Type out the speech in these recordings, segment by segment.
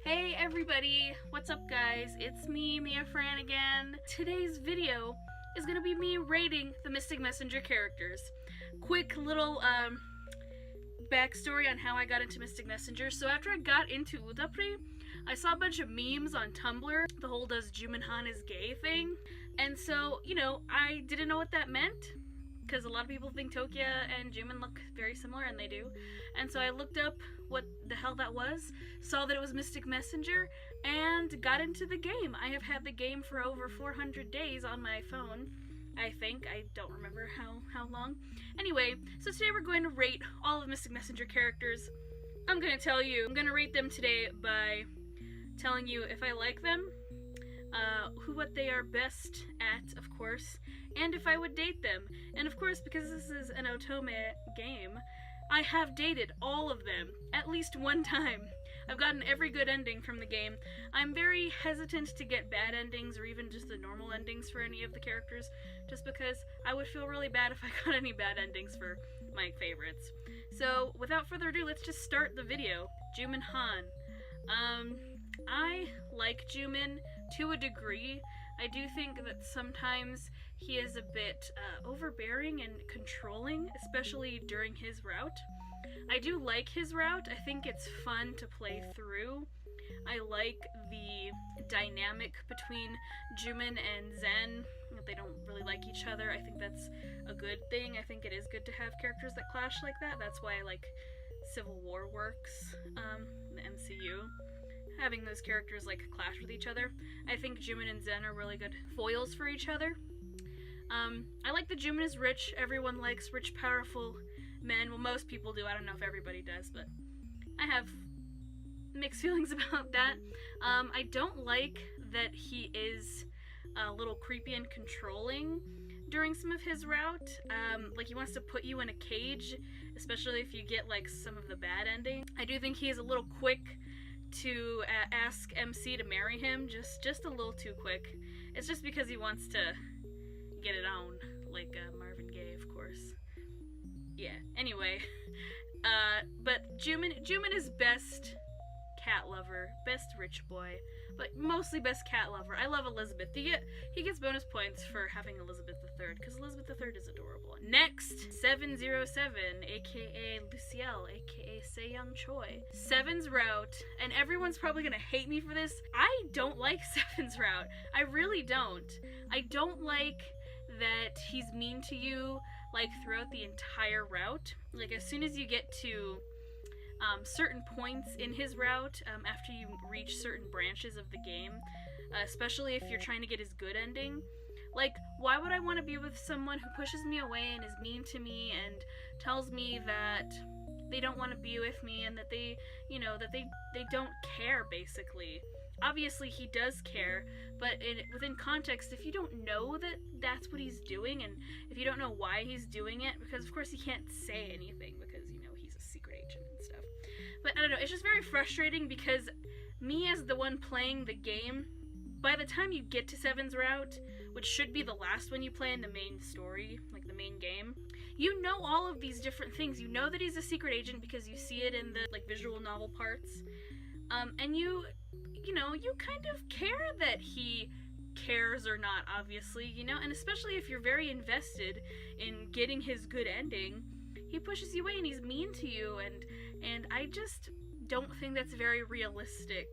Hey everybody, what's up guys? It's me, Mia Fran again. Today's video is gonna be me rating the Mystic Messenger characters. Quick little backstory on how I got into Mystic Messenger. So after I got into UtaPri, I saw a bunch of memes on Tumblr, the whole "does Jimin Han is gay" thing. And so, I didn't know what that meant, because a lot of people think Tokia and Jimin look very similar, and they do. And so I looked up what the hell that was, saw that it was Mystic Messenger, and got into the game. I have had the game for over 400 days on my phone, I think. I don't remember how long. Anyway, so today we're going to rate all of Mystic Messenger characters. I'm going to rate them today by telling you if I like them, what they are best at, of course, and if I would date them. And of course, because this is an otome game, I have dated all of them at least one time. I've gotten every good ending from the game. I'm very hesitant to get bad endings or even just the normal endings for any of the characters, just because I would feel really bad if I got any bad endings for my favorites. So without further ado, let's just start the video. Jimin Han. I like Jimin to a degree. I do think that sometimes he is a bit overbearing and controlling, especially during his route. I do like his route. I think it's fun to play through. I like the dynamic between Jimin and Zen. They don't really like each other. I think that's a good thing. I think it is good to have characters that clash like that. That's why I like Civil War works, the MCU. Having those characters like clash with each other. I think Jimin and Zen are really good foils for each other. I like that Jimin is rich. Everyone likes rich, powerful men. Well, most people do. I don't know if everybody does, but I have mixed feelings about that. I don't like that he is a little creepy and controlling during some of his route. Like he wants to put you in a cage, especially if you get like some of the bad ending. I do think he is a little quick to ask MC to marry him, just a little too quick. It's just because he wants to get it on, like Marvin Gaye, of course. Yeah, anyway. But Jimin is best cat lover, best rich boy, but mostly best cat lover. I love Elizabeth. He gets bonus points for having Elizabeth III, because Elizabeth III is adorable. Next, 707, aka Luciel, aka Seyoung Choi. Seven's route, and everyone's probably gonna hate me for this, I don't like Seven's route. I really don't. I don't like that he's mean to you, like, throughout the entire route. Like, as soon as you get to certain points in his route, after you reach certain branches of the game, especially if you're trying to get his good ending. Like, why would I want to be with someone who pushes me away and is mean to me and tells me that they don't want to be with me and that they don't care, basically. Obviously, he does care, but within context, if you don't know that that's what he's doing, and if you don't know why he's doing it, because of course he can't say anything because, he's a secret agent and stuff. But I don't know, it's just very frustrating because me as the one playing the game, by the time you get to Seven's route, which should be the last one you play in the main story, like the main game, you know all of these different things. You know that he's a secret agent because you see it in the visual novel parts. And you kind of care that he cares or not, obviously, and especially if you're very invested in getting his good ending, he pushes you away and he's mean to you, and I just don't think that's very realistic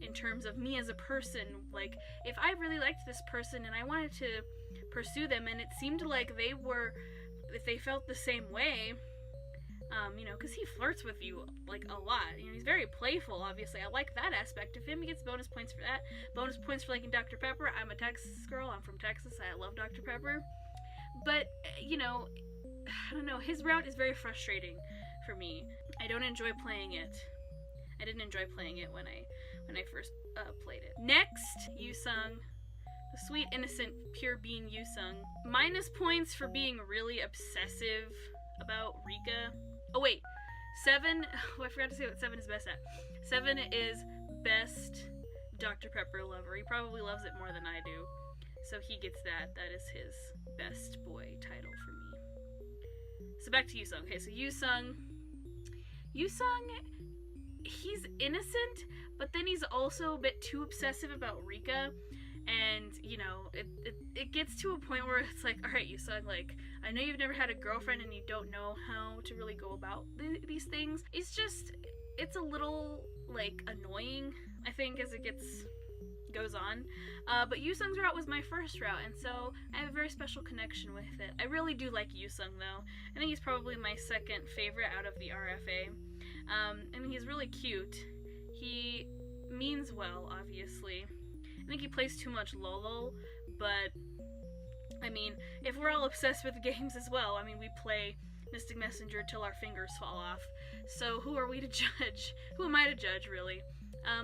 in terms of me as a person. Like, if I really liked this person and I wanted to pursue them, and it seemed like if they felt the same way, because he flirts with you, like, a lot. He's very playful, obviously. I like that aspect of him. He gets bonus points for that. Bonus points for liking Dr. Pepper. I'm a Texas girl. I'm from Texas. I love Dr. Pepper. But, I don't know. His route is very frustrating for me. I don't enjoy playing it. I didn't enjoy playing it when I first played it. Next, Yoosung. The sweet, innocent, pure being Yoosung. Minus points for being really obsessive about Rika. Oh wait, 7, I forgot to say what 7 is best at. 7 is best Dr. Pepper lover. He probably loves it more than I do. So he gets that. That is his best boy title for me. So back to Yoosung. Okay, so Yoosung, he's innocent, but then he's also a bit too obsessive about Rika. And, you know, it gets to a point where it's like, alright, Yusung, like, I know you've never had a girlfriend and you don't know how to really go about these things. It's a little, like, annoying, I think, as it goes on. But Yusung's route was my first route, and so I have a very special connection with it. I really do like Yusung, though. I think he's probably my second favorite out of the RFA. I mean, he's really cute. He means well, obviously. I think he plays too much Lolo, but, I mean, if we're all obsessed with games as well, I mean, we play Mystic Messenger till our fingers fall off, so who are we to judge? Who am I to judge, really?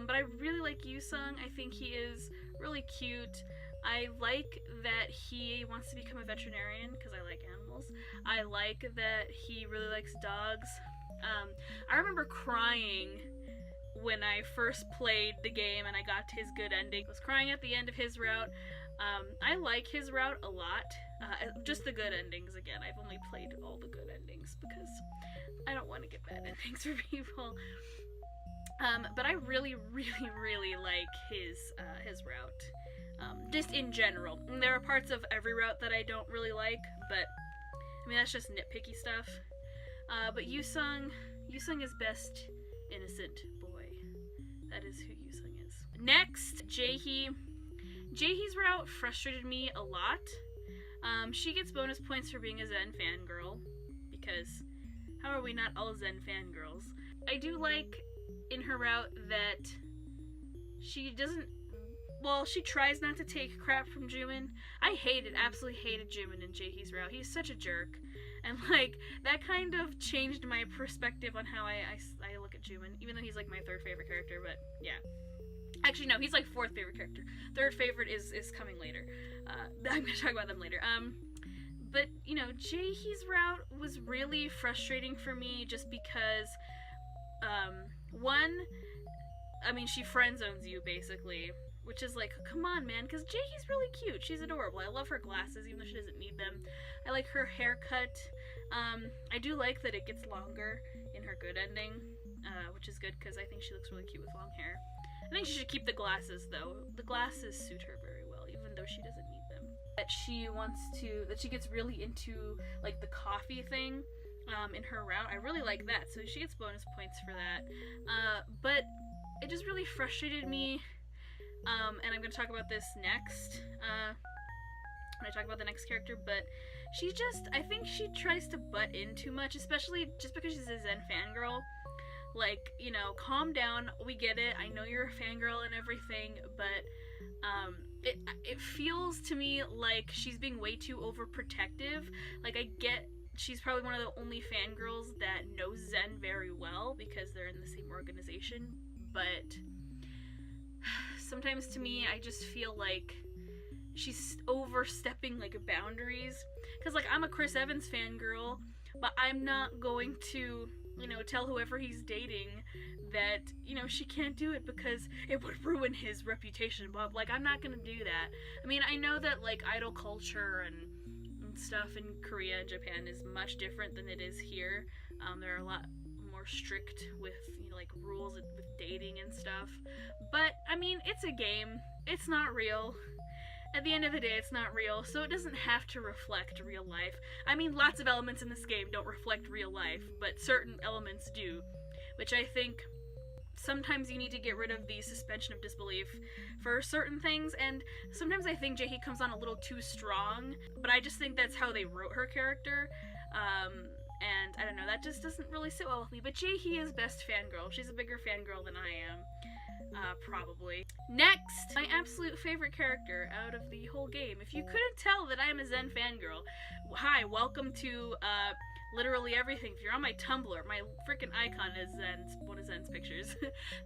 But I really like Yusung. I think he is really cute. I like that he wants to become a veterinarian, because I like animals. I like that he really likes dogs. I remember crying when I first played the game and I got to his good ending. I was crying at the end of his route. I like his route a lot. Just the good endings again. I've only played all the good endings because I don't want to get bad endings for people. But I really, really, really like his route. Just in general. And there are parts of every route that I don't really like, but I mean that's just nitpicky stuff. But Yusung is best innocent boy. That is who Yusung is. Next, Jaehee. Jaehee's route frustrated me a lot. She gets bonus points for being a Zen fangirl, because how are we not all Zen fangirls? I do like in her route that she tries not to take crap from Jimin. I absolutely hated Jimin in Jaehee's route. He's such a jerk. And, like, that kind of changed my perspective on how I look at Jimin, even though he's, like, my third favorite character, but, yeah. Actually, no, he's, like, fourth favorite character. Third favorite is coming later. I'm gonna talk about them later. But, you know, Jaehee's route was really frustrating for me just because, one, I mean, she friend zones you, basically. Which is like, come on, man, because Jaehee's really cute. She's adorable. I love her glasses, even though she doesn't need them. I like her haircut. I do like that it gets longer in her good ending, which is good because I think she looks really cute with long hair. I think she should keep the glasses, though. The glasses suit her very well, even though she doesn't need them. That she gets really into, like, the coffee thing in her route. I really like that, so she gets bonus points for that. But it just really frustrated me. And I'm going to talk about this next, when I talk about the next character, but I think she tries to butt in too much, especially just because she's a Zen fangirl. Like, you know, calm down, we get it, I know you're a fangirl and everything, but, it feels to me like she's being way too overprotective. Like, I get she's probably one of the only fangirls that knows Zen very well, because they're in the same organization, but sometimes to me, I just feel like she's overstepping, like, boundaries. Because, like, I'm a Chris Evans fangirl, but I'm not going to, you know, tell whoever he's dating that, you know, she can't do it because it would ruin his reputation. But, like, I'm not gonna do that. I mean, I know that, like, idol culture and stuff in Korea and Japan is much different than it is here. There are a lot more strict with, you know, like, rules with dating and stuff. But, I mean, it's a game. It's not real. At the end of the day, it's not real, so it doesn't have to reflect real life. I mean, lots of elements in this game don't reflect real life, but certain elements do, which I think sometimes you need to get rid of the suspension of disbelief for certain things, and sometimes I think Jaehee comes on a little too strong, but I just think that's how they wrote her character. And I don't know, that just doesn't really sit well with me. But Jaehee is best fangirl. She's a bigger fangirl than I am, probably. Next, my absolute favorite character out of the whole game. If you couldn't tell that I am a Zen fangirl, hi, welcome to, literally everything. If you're on my Tumblr, my freaking icon is one of Zen's pictures.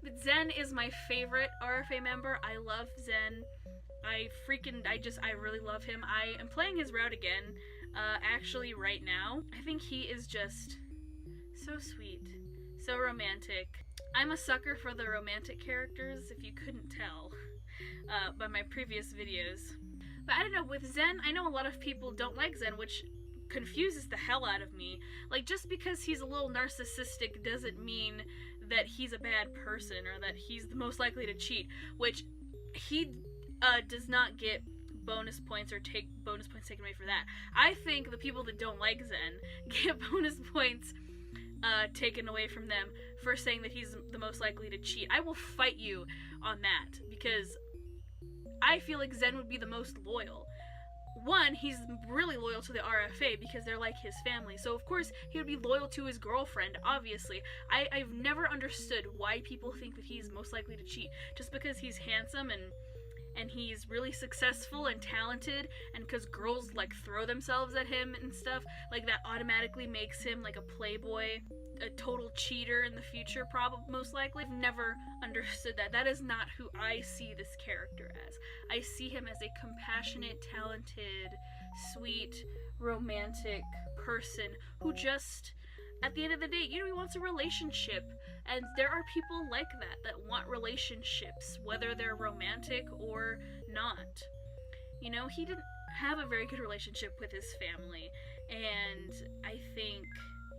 But Zen is my favorite RFA member. I love Zen. I really love him. I am playing his route again, actually right now. I think he is just so sweet, so romantic. I'm a sucker for the romantic characters, if you couldn't tell, by my previous videos. But I don't know, with Zen, I know a lot of people don't like Zen, which confuses the hell out of me. Like, just because he's a little narcissistic doesn't mean that he's a bad person or that he's the most likely to cheat, which he does not get bonus points or take bonus points taken away for that. I think the people that don't like Zen get bonus points taken away from them for saying that he's the most likely to cheat. I will fight you on that, because I feel like Zen would be the most loyal. One, he's really loyal to the RFA because they're like his family, so of course he would be loyal to his girlfriend, obviously. I've never understood why people think that he's most likely to cheat, just because he's handsome and he's really successful and talented, and because girls like throw themselves at him and stuff, like that automatically makes him like a playboy, a total cheater in the future, probably, most likely. I've never understood that. That is not who I see this character as. I see him as a compassionate, talented, sweet, romantic person who just, at the end of the day, he wants a relationship. And there are people like that want relationships, whether they're romantic or not. He didn't have a very good relationship with his family, and I think,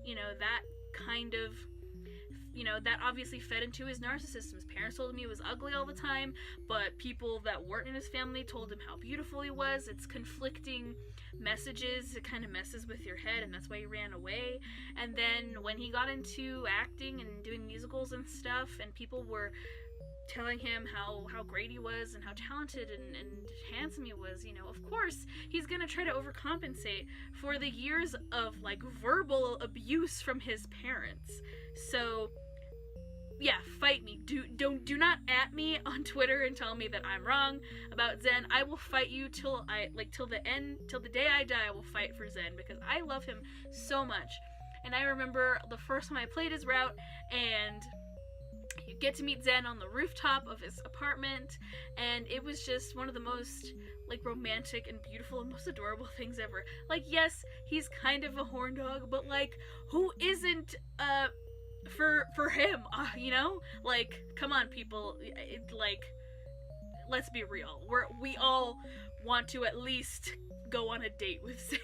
that kind of, that obviously fed into his narcissism. His parents told him he was ugly all the time, but people that weren't in his family told him how beautiful he was. It's conflicting messages. It kind of messes with your head, and that's why he ran away. And then when he got into acting and doing musicals and stuff, and people were telling him how great he was and how talented and handsome he was, of course he's gonna try to overcompensate for the years of like verbal abuse from his parents. So yeah, fight me. Do not at me on Twitter and tell me that I'm wrong about Zen. I will fight you till the day I die. I will fight for Zen because I love him so much. And I remember the first time I played his route, and you get to meet Zen on the rooftop of his apartment, and it was just one of the most like romantic and beautiful and most adorable things ever. Like, yes, he's kind of a horn dog, but like, who isn't for him, like, come on, people. Let's be real, we all want to at least go on a date with Zen,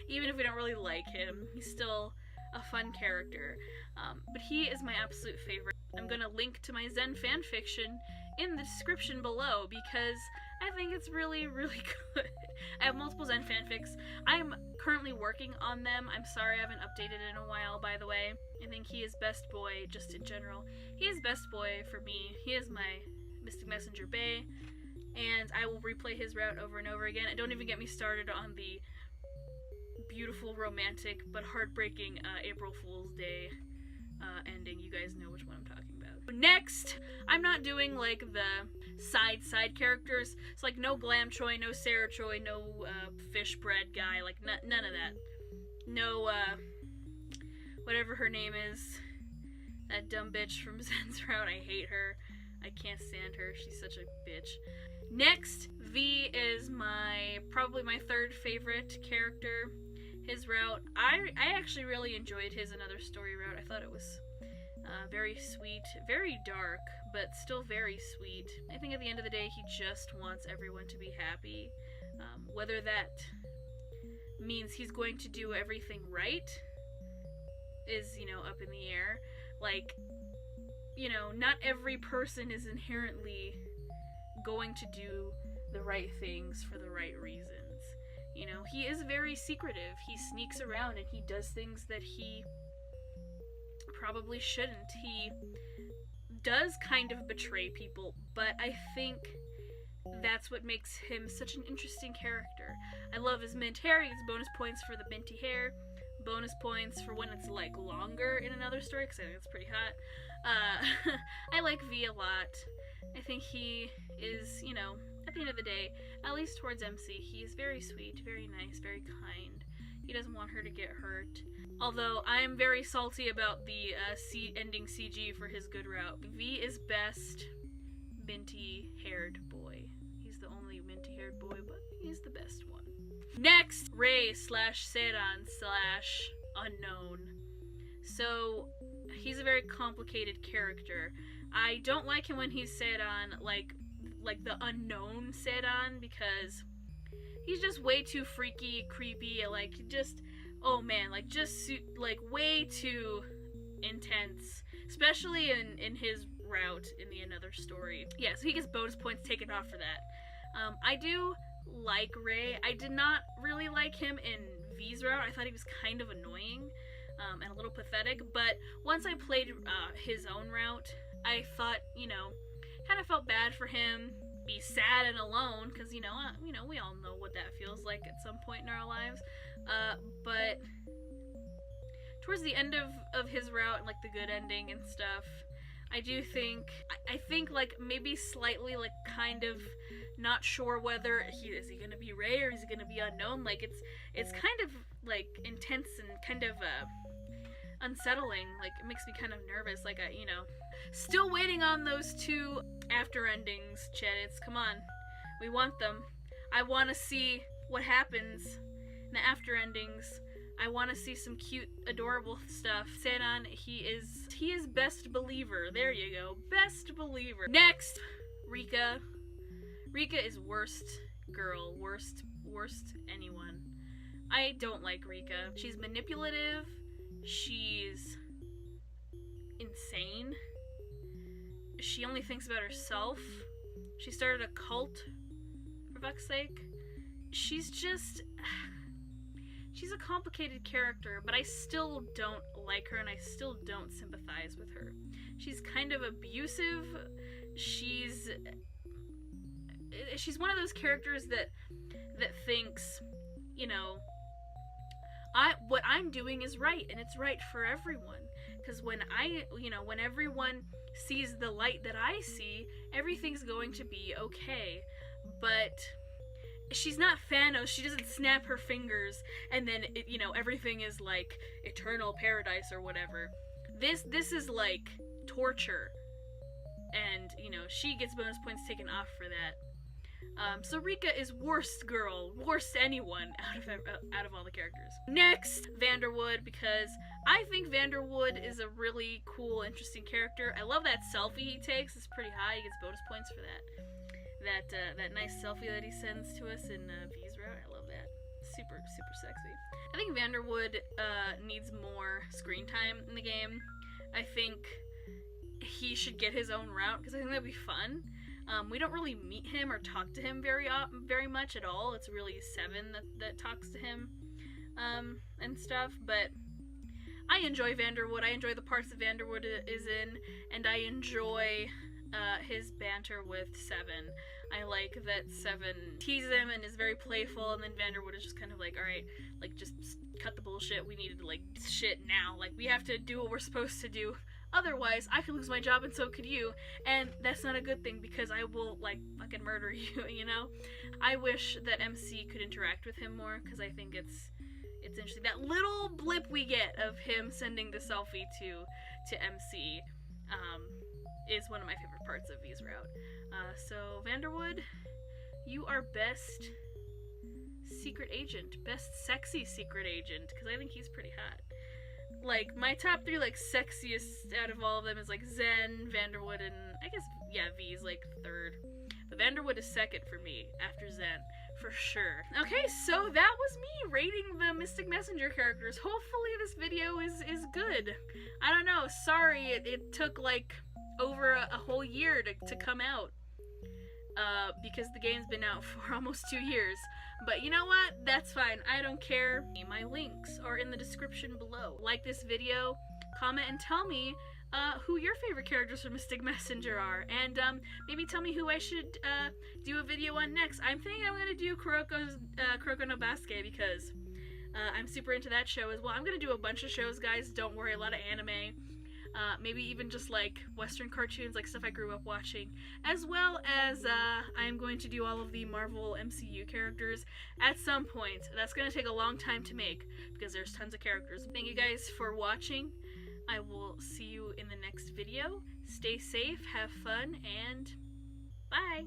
even if we don't really like him. He's still a fun character, but he is my absolute favorite. I'm gonna link to my Zen fanfiction in the description below because I think it's really, really good. I have multiple Zen fanfics. I'm currently working on them. I'm sorry I haven't updated in a while, by the way. I think he is best boy, just in general. He is best boy for me. He is my Mystic Messenger Bae, and I will replay his route over and over again. And don't even get me started on the beautiful, romantic, but heartbreaking April Fool's Day ending. You guys know which one I'm talking about. Next, I'm not doing like the side characters. It's like no Glam Choi, no Sarah Choi, no fish bread guy, like none of that. No whatever her name is, that dumb bitch from Zen's route. I hate her. I can't stand her. She's such a bitch. Next, V is probably my third favorite character. His route, I actually really enjoyed his Another Story route. I thought it was very sweet, very dark, but still very sweet. I think at the end of the day, he just wants everyone to be happy. Whether that means he's going to do everything right is, up in the air. Like, not every person is inherently going to do the right things for the right reasons. He is very secretive. He sneaks around and he does things that he probably shouldn't. He does kind of betray people, but I think that's what makes him such an interesting character. I love his mint hair. He gets bonus points for the minty hair, bonus points for when it's like longer in Another Story, because I think it's pretty hot. I like V a lot. I think he is, at the end of the day, at least towards MC, he is very sweet, very nice, very kind. He doesn't want her to get hurt. Although, I am very salty about the ending CG for his good route. V is best minty-haired boy. He's the only minty-haired boy, but he's the best one. Next, Rei / Seran / unknown. So, he's a very complicated character. I don't like him when he's Seran, like the unknown Seran, because he's just way too freaky, creepy, like, just, oh man, like, just, like, way too intense, especially in his route in the Another Story. Yeah, so he gets bonus points taken off for that. I do like Ray. I did not really like him in V's route. I thought he was kind of annoying and a little pathetic, but once I played his own route, I thought, you know, kind of felt bad for him, be sad and alone, because, you know, we all know what that feels like at some point in our lives, but towards the end of his route, and, like, the good ending and stuff, I do think, I think, like, maybe slightly, like, kind of not sure whether is he gonna be Ray or is he gonna be unknown. Like, it's kind of, like, intense and kind of, unsettling. Like, it makes me kind of nervous. Like, you know, still waiting on those 2 after endings, Cheritz. Come on. We want them. I want to see what happens in the after endings. I want to see some cute, adorable stuff. Senan, he is best believer. There you go. Best believer. Next, Rika. Rika is worst girl. Worst anyone. I don't like Rika. She's manipulative. She's insane. She only thinks about herself. She started a cult, for fuck's sake. She's a complicated character, but I still don't like her, and I still don't sympathize with her. She's kind of abusive. She's one of those characters that thinks, you know, what I'm doing is right, and it's right for everyone. Because when everyone sees the light that I see, everything's going to be okay. But she's not Thanos. She doesn't snap her fingers and then, everything is like eternal paradise or whatever. This is like torture. And, she gets bonus points taken off for that. So Rika is worst girl, worst anyone out of all the characters. Next, Vander Wood, because I think Vander Wood is a really cool, interesting character. I love that selfie he takes. It's pretty high. He gets bonus points for that nice selfie that he sends to us in V's route. I love that. Super, super sexy. I think Vander Wood needs more screen time in the game. I think he should get his own route, because I think that'd be fun. We don't really meet him or talk to him very much at all. It's really Seven that talks to him and stuff, but I enjoy Vander Wood. I enjoy the parts that Vander Wood is in, and I enjoy his banter with Seven. I like that Seven teases him and is very playful, and then Vander Wood is just kind of like, alright, like, just cut the bullshit. We need to, like, shit now. Like, we have to do what we're supposed to do. Otherwise, I could lose my job and so could you, and that's not a good thing because I will, like, fucking murder you, I wish that MC could interact with him more, because I think it's interesting. That little blip we get of him sending the selfie to MC is one of my favorite parts of V's route. So, Vander Wood, you are best secret agent. Best sexy secret agent, because I think he's pretty hot. Like, my top 3, like, sexiest out of all of them is, like, Zen, Vander Wood, and I guess, yeah, V's, like, 3rd. But Vander Wood is 2nd for me, after Zen, for sure. Okay, so that was me rating the Mystic Messenger characters. Hopefully this video is good. I don't know, sorry, it took, like, over a whole year to come out. Because the game's been out for almost 2 years. But you know what? That's fine. I don't care. My links are in the description below. Like this video, comment, and tell me who your favorite characters from Mystic Messenger are. And maybe tell me who I should do a video on next. I'm thinking I'm going to do Kuroko no Basuke, because I'm super into that show as well. I'm going to do a bunch of shows, guys. Don't worry, a lot of anime. Maybe even just like Western cartoons, like stuff I grew up watching, as well as I'm going to do all of the Marvel MCU characters at some point. That's going to take a long time to make because there's tons of characters. Thank you guys for watching. I will see you in the next video. Stay safe, have fun, and bye!